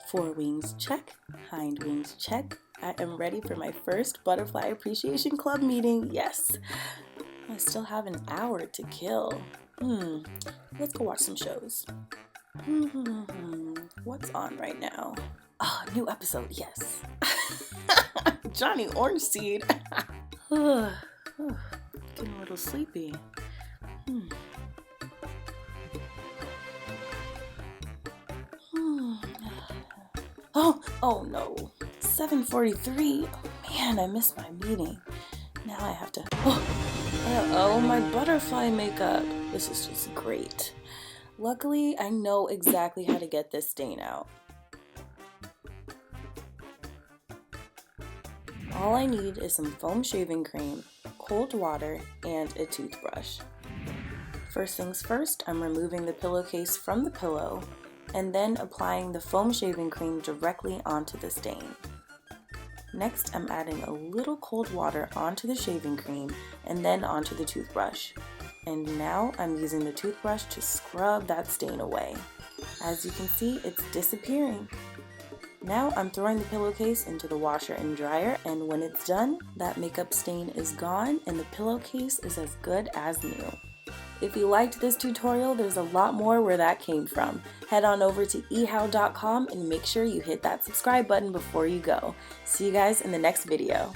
Fore wings check, hind wings check. I am ready for my first Butterfly Appreciation Club meeting. Yes, I still have an hour to kill. Let's go watch some shows. What's on right now? Oh, new episode, yes. Johnny Orange Seed. Getting a little sleepy. Oh no. 7:43. Man, I missed my meeting. Now I have to. Oh, my butterfly makeup. This is just great. Luckily, I know exactly how to get this stain out. All I need is some foam shaving cream, cold water, and a toothbrush. First things first, I'm removing the pillowcase from the pillow and then applying the foam shaving cream directly onto the stain. Next, I'm adding a little cold water onto the shaving cream and then onto the toothbrush. And now I'm using the toothbrush to scrub that stain away. As you can see, it's disappearing. Now I'm throwing the pillowcase into the washer and dryer, and when it's done, that makeup stain is gone and the pillowcase is as good as new. If you liked this tutorial, there's a lot more where that came from. Head on over to ehow.com and make sure you hit that subscribe button before you go. See you guys in the next video.